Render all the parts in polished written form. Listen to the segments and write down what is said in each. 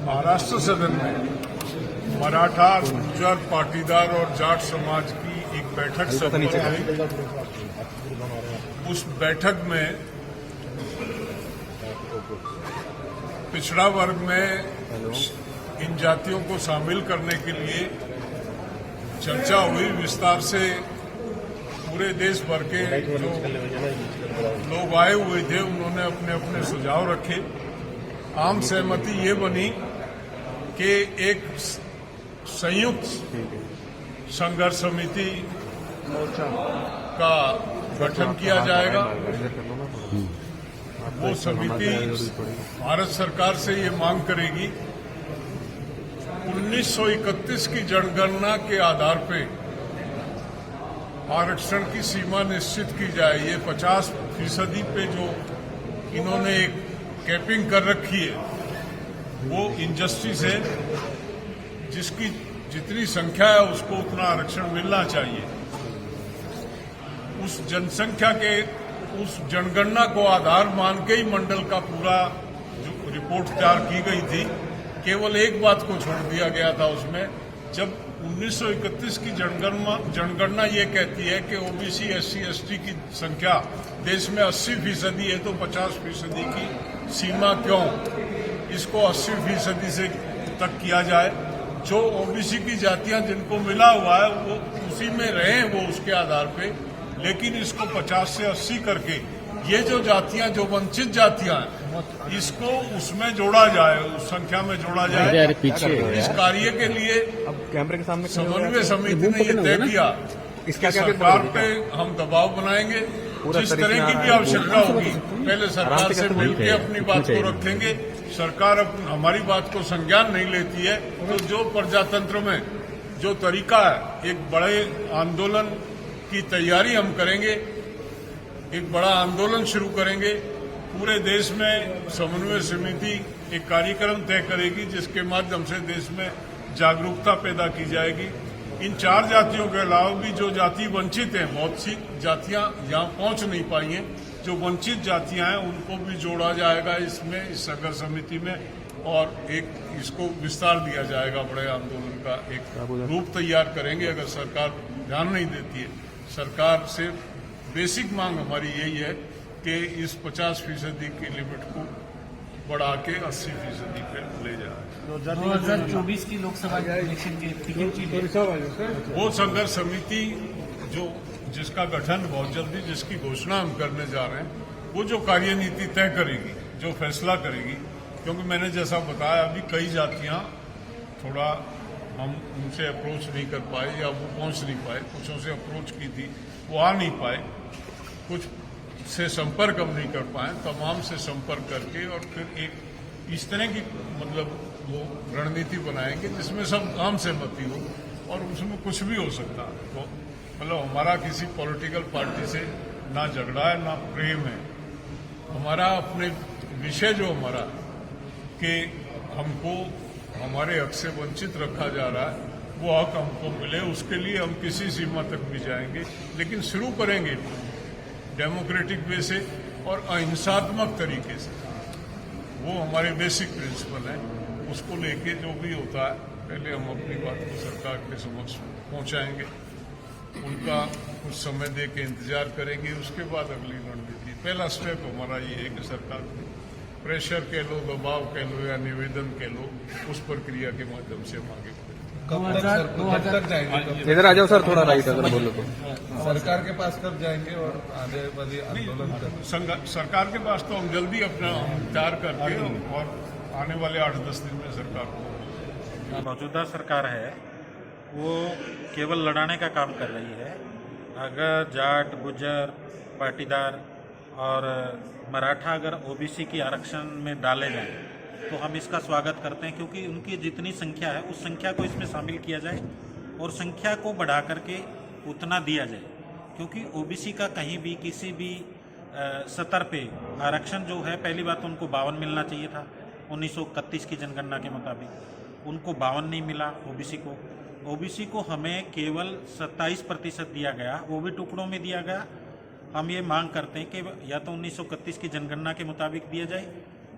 महाराष्ट्र सदन में मराठा, गुर्जर, पाटीदार और जाट समाज की एक बैठक संपन्न हुई। उस बैठक में पिछड़ा वर्ग में इन जातियों को शामिल करने के लिए चर्चा हुई। विस्तार से पूरे देश भर के जो लोग आए हुए थे उन्होंने अपने अपने सुझाव रखे। आम सहमति ये बनी कि एक संयुक्त संघर्ष समिति का गठन किया जाएगा। वो समिति भारत सरकार से ये मांग करेगी 1931 की जनगणना के आधार पे आरक्षण की सीमा निश्चित की जाए। ये 50% पे जो इन्होंने एक कैपिंग कर रखी है वो इनजस्टिस है। जिसकी जितनी संख्या है उसको उतना आरक्षण मिलना चाहिए। उस जनसंख्या के उस जनगणना को आधार मान के ही मंडल का पूरा जो रिपोर्ट तैयार की गई थी, केवल एक बात को छोड़ दिया गया था उसमें। जब 1931 की जनगणना ये कहती है कि ओबीसी, एससी, एसटी की संख्या देश में 80% है तो 50% की सीमा क्यों? इसको 80% से तक किया जाए। जो ओबीसी की जातियां जिनको मिला हुआ है वो उसी में रहें, वो उसके आधार पे, लेकिन इसको 50 से 80 करके ये जो जातियां, जो वंचित जातियां हैं, इसको उसमें जोड़ा जाए, उस संख्या में जोड़ा जाए। इस कार्य के लिए अब कैमरे के सामने समन्वय समिति ने ये तय किया कि सरकार पे हम दबाव बनाएंगे। जिस तरह की भी आवश्यकता होगी पहले सरकार से मिलकर अपनी बात को रखेंगे। सरकार हमारी बात को संज्ञान नहीं लेती है तो जो प्रजातंत्र में जो तरीका है, एक बड़े आंदोलन की तैयारी हम करेंगे। एक बड़ा आंदोलन शुरू करेंगे। पूरे देश में समन्वय समिति एक कार्यक्रम तय करेगी जिसके माध्यम से देश में जागरूकता पैदा की जाएगी। इन 4 जातियों के अलावा भी जो जाति वंचित हैं, बहुत सी जातियां यहाँ पहुंच नहीं पाई हैं, जो वंचित जातियां हैं उनको भी जोड़ा जाएगा इसमें, इस संघर्ष समिति में, और एक इसको विस्तार दिया जाएगा। बड़े आंदोलन का एक रूप तैयार करेंगे। अगर सरकार ध्यान नहीं देती है, सरकार से बेसिक मांग हमारी यही है कि इस 50% की लिमिट को बढ़ा के 80% पे ले जाए। 2024 की लोकसभा इलेक्शन के टिकट की वो संघर्ष समिति जिसका गठन बहुत जल्दी, जिसकी घोषणा हम करने जा रहे हैं, वो जो कार्यनीति तय करेगी, जो फैसला करेगी। क्योंकि मैंने जैसा बताया अभी कई जातियां थोड़ा हम उनसे अप्रोच नहीं कर पाए या वो पहुंच नहीं पाए। कुछों से अप्रोच की थी, वो आ नहीं पाए। कुछ से संपर्क हम नहीं कर पाए। तमाम से संपर्क करके और फिर एक इस तरह की मतलब वो रणनीति बनाएंगे जिसमें सब आम सहमति हो और उसमें कुछ भी हो सकता है। तो मतलब हमारा किसी पॉलिटिकल पार्टी से ना झगड़ा है ना प्रेम है। हमारा अपने विषय जो हमारा कि हमको हमारे हक से वंचित रखा जा रहा है, वो हक हमको मिले, उसके लिए हम किसी सीमा तक भी जाएंगे। लेकिन शुरू करेंगे डेमोक्रेटिक वे से और अहिंसात्मक तरीके से। वो हमारे बेसिक प्रिंसिपल हैं। उसको लेके जो भी होता है पहले हम अपनी बात को सरकार के समक्ष पहुंचाएंगे। उनका कुछ समय दे के इंतजार करेंगे, उसके बाद अगली रणनीति। पहला स्टेप हमारा ये है कि सरकार को प्रेशर कह लो, दबाव कह लो या निवेदन कह लो, उस प्रक्रिया के माध्यम से हम आगे बढ़ेंगे। कब तक जाएंगे? इधर आ जाओ सर, थोड़ा राइट अगर बोलो तो। सरकार के पास कब जाएंगे और आगे वाली आंदोलन सरकार के पास तो हम जल्दी अपना तैयार करके और आने वाले 8-10 दिन में सरकार को। मौजूदा सरकार है वो केवल लड़ाने का काम कर रही है। अगर जाट, गुर्जर, पाटीदार और मराठा अगर ओबीसी की आरक्षण में डाले जाएं तो हम इसका स्वागत करते हैं, क्योंकि उनकी जितनी संख्या है उस संख्या को इसमें शामिल किया जाए और संख्या को बढ़ा करके उतना दिया जाए। क्योंकि ओबीसी का कहीं भी किसी भी स्तर पे आरक्षण जो है, पहली बात तो उनको 52 मिलना चाहिए था 1931 की जनगणना के मुताबिक, उनको 52 नहीं मिला। ओबीसी को हमें केवल 27% दिया गया, वो भी टुकड़ों में दिया गया। हम ये मांग करते हैं कि या तो 1931 की जनगणना के मुताबिक दिया जाए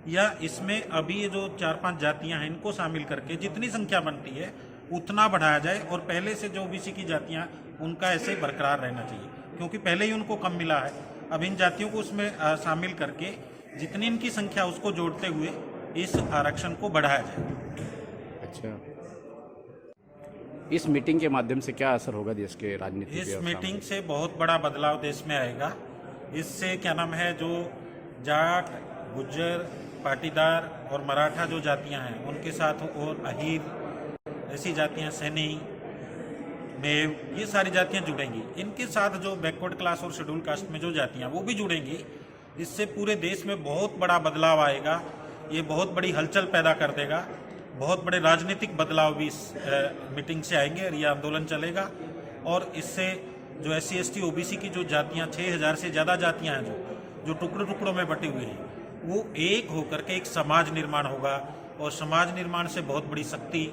या इसमें अभी ये जो 4-5 जातियां हैं इनको शामिल करके जितनी संख्या बनती है उतना बढ़ाया जाए, और पहले से जो ओबीसी की जातियां उनका ऐसे ही बरकरार रहना चाहिए, क्योंकि पहले ही उनको कम मिला है। अब इन जातियों को उसमें शामिल करके जितनी इनकी संख्या उसको जोड़ते हुए इस आरक्षण को बढ़ाया जाए। अच्छा, इस मीटिंग के माध्यम से क्या असर होगा देश के राजनीतिक इस मीटिंग से बहुत बड़ा बदलाव देश में आएगा। इससे क्या नाम है, जो जाट, गुज्जर, पाटीदार और मराठा जो जातियां हैं उनके साथ, और अहीर ऐसी जातियां, सैनी, मेव, ये सारी जातियां जुड़ेंगी। इनके साथ जो बैकवर्ड क्लास और शेड्यूल कास्ट में जो जातियां वो भी जुड़ेंगी। इससे पूरे देश में बहुत बड़ा बदलाव आएगा। ये बहुत बड़ी हलचल पैदा कर देगा। बहुत बड़े राजनीतिक बदलाव भी इस मीटिंग से आएंगे और ये आंदोलन चलेगा। और इससे जो SC ST OBC की जो जातियां, 6000 से ज़्यादा जातियां हैं जो टुकड़ों टुकड़ों में बटी हुई हैं, वो एक होकर के एक समाज निर्माण होगा, और समाज निर्माण से बहुत बड़ी शक्ति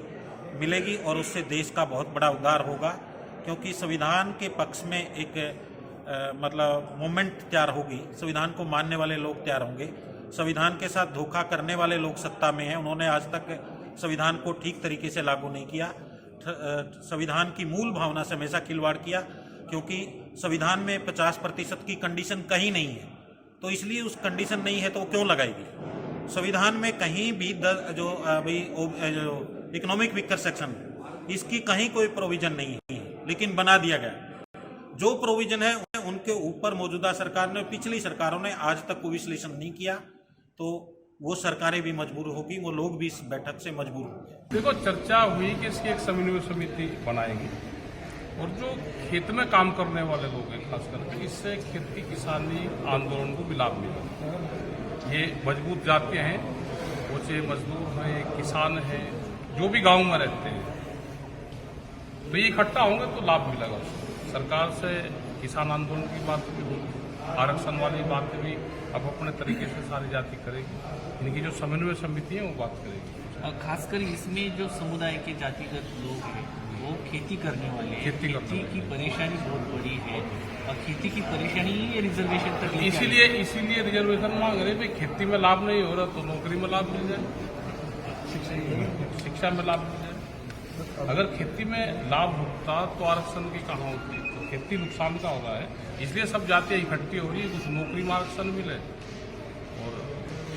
मिलेगी और उससे देश का बहुत बड़ा उद्धार होगा। क्योंकि संविधान के पक्ष में एक मतलब मूवमेंट तैयार होगी। संविधान को मानने वाले लोग तैयार होंगे। संविधान के साथ धोखा करने वाले लोग सत्ता में हैं, उन्होंने आज तक संविधान को ठीक तरीके से लागू नहीं किया। संविधान की मूल भावना से हमेशा खिलवाड़ किया, क्योंकि संविधान में 50% की कंडीशन कहीं नहीं है। तो इसलिए उस कंडीशन नहीं है तो वो क्यों लगाएगी। संविधान में कहीं भी जो इकोनॉमिक वीकर सेक्शन, इसकी कहीं कोई प्रोविजन नहीं है, लेकिन बना दिया गया। जो प्रोविजन है उनके ऊपर मौजूदा सरकार ने, पिछली सरकारों ने आज तक कोई विश्लेषण नहीं किया। तो वो सरकारें भी मजबूर होगी, वो लोग भी इस बैठक से मजबूर होंगे। देखो, चर्चा हुई कि इसकी एक समन्वय समिति बनाएंगे, और जो खेत में काम करने वाले लोग हैं खास करके, इससे खेती किसानी आंदोलन को भी लाभ मिलेगा। ये मजबूत जातियाँ हैं, वो चाहे मजदूर हैं, किसान हैं, जो भी गांव में रहते हैं, तो ये इकट्ठा होंगे तो लाभ मिलेगा उसको। सरकार से किसान आंदोलन की बात भी होगी, आरक्षण वाली बात भी अब अपने तरीके से सारी जाति करेगी। इनकी जो समन्वय समिति है वो बात करेगी। और खासकर इसमें जो समुदाय के जातिगत लोग हैं वो खेती करने वाले हैं। खेती की परेशानी बहुत बड़ी है, और खेती की परेशानी ही रिजर्वेशन तक इसीलिए रिजर्वेशन मांग रहे। भाई खेती में लाभ नहीं हो रहा तो नौकरी में लाभ मिल जाए, शिक्षा में लाभ मिल जाए। अगर खेती में लाभ होता तो आरक्षण की कहाँ होती। तो खेती नुकसान का हो रहा है, इसलिए सब जातियाँ इकट्ठी हो रही है, कुछ नौकरी में आरक्षण मिले। और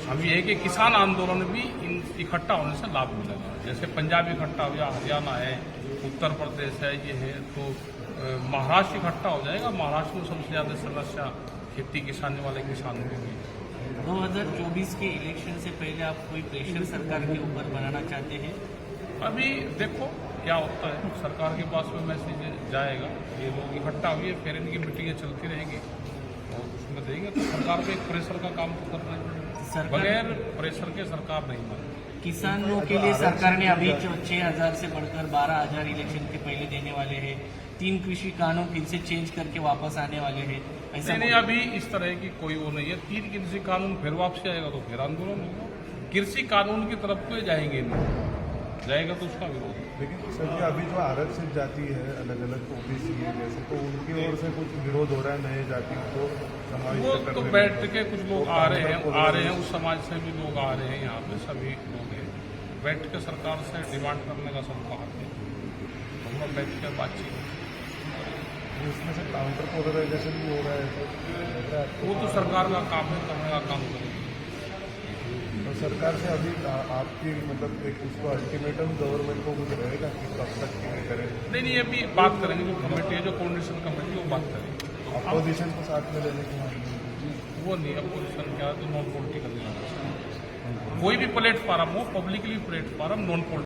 हम ये है कि किसान आंदोलन भी इन इकट्ठा होने से लाभ मिलेगा। जैसे पंजाब इकट्ठा हो गया, हरियाणा है, उत्तर प्रदेश है, ये है, तो महाराष्ट्र इकट्ठा हो जाएगा। महाराष्ट्र में सबसे ज़्यादा समस्या खेती किसानी वाले किसानों की हुई। 2024 के इलेक्शन से पहले आप कोई प्रेशर सरकार के ऊपर बनाना चाहते हैं? अभी देखो क्या होता है, सरकार के पास में मैसेज जाएगा, ये लोग इकट्ठा हुए, फिर इनकी मीटिंगें चलती रहेंगी और उसमें देंगे। तो सरकार पे एक प्रेशर का काम तो करना है, बगैर प्रेशर के सरकार नहीं मानेगी। किसानों के लिए सरकार ने अभी 6000 से बढ़कर 12000 इलेक्शन के पहले देने वाले हैं। 3 कृषि कानून फिर से चेंज करके वापस आने वाले हैं। ऐसा नहीं, अभी इस तरह की कोई वो नहीं है। 3 कृषि कानून फिर वापस आएगा तो फिर आंदोलन होगा। कृषि कानून की तरफ तो जाएंगे नहीं, जाएगा तो उसका विरोध। लेकिन सर जी, अभी जो आरक्षित जाति है अलग अलग OBC है जैसे, तो उनकी ओर से कुछ विरोध हो रहा है नए जाति को वो तो बैठ के कुछ लोग आ रहे हैं, उस समाज से भी लोग आ रहे हैं, यहाँ पे सभी लोग हैं। बैठ के सरकार से डिमांड करने का सबका हक है, हम लोग बैठ के बातचीत। इसमें से काउंटर पोलराइजेशन भी हो रहा है, वो तो सरकार का काम है, करने का काम करेगी। तो सरकार से अभी आपकी मतलब एक उसको अल्टीमेटम गवर्नमेंट को कुछ रहेगा कि कब तक क्या करें? नहीं, अभी बात करेंगे। जो कमेटी है, जो कोऑर्डिनेशन कमेटी, वो बात करेंगे। अपोजिशन को साथ में लेने की वो नहीं, अपोजिशन क्या है तो नॉन पॉलिटिकल नहीं होना चाहिए। कोई भी प्लेटफार्म हो, पब्लिकली प्लेटफार्म, नॉन पॉलिटिकल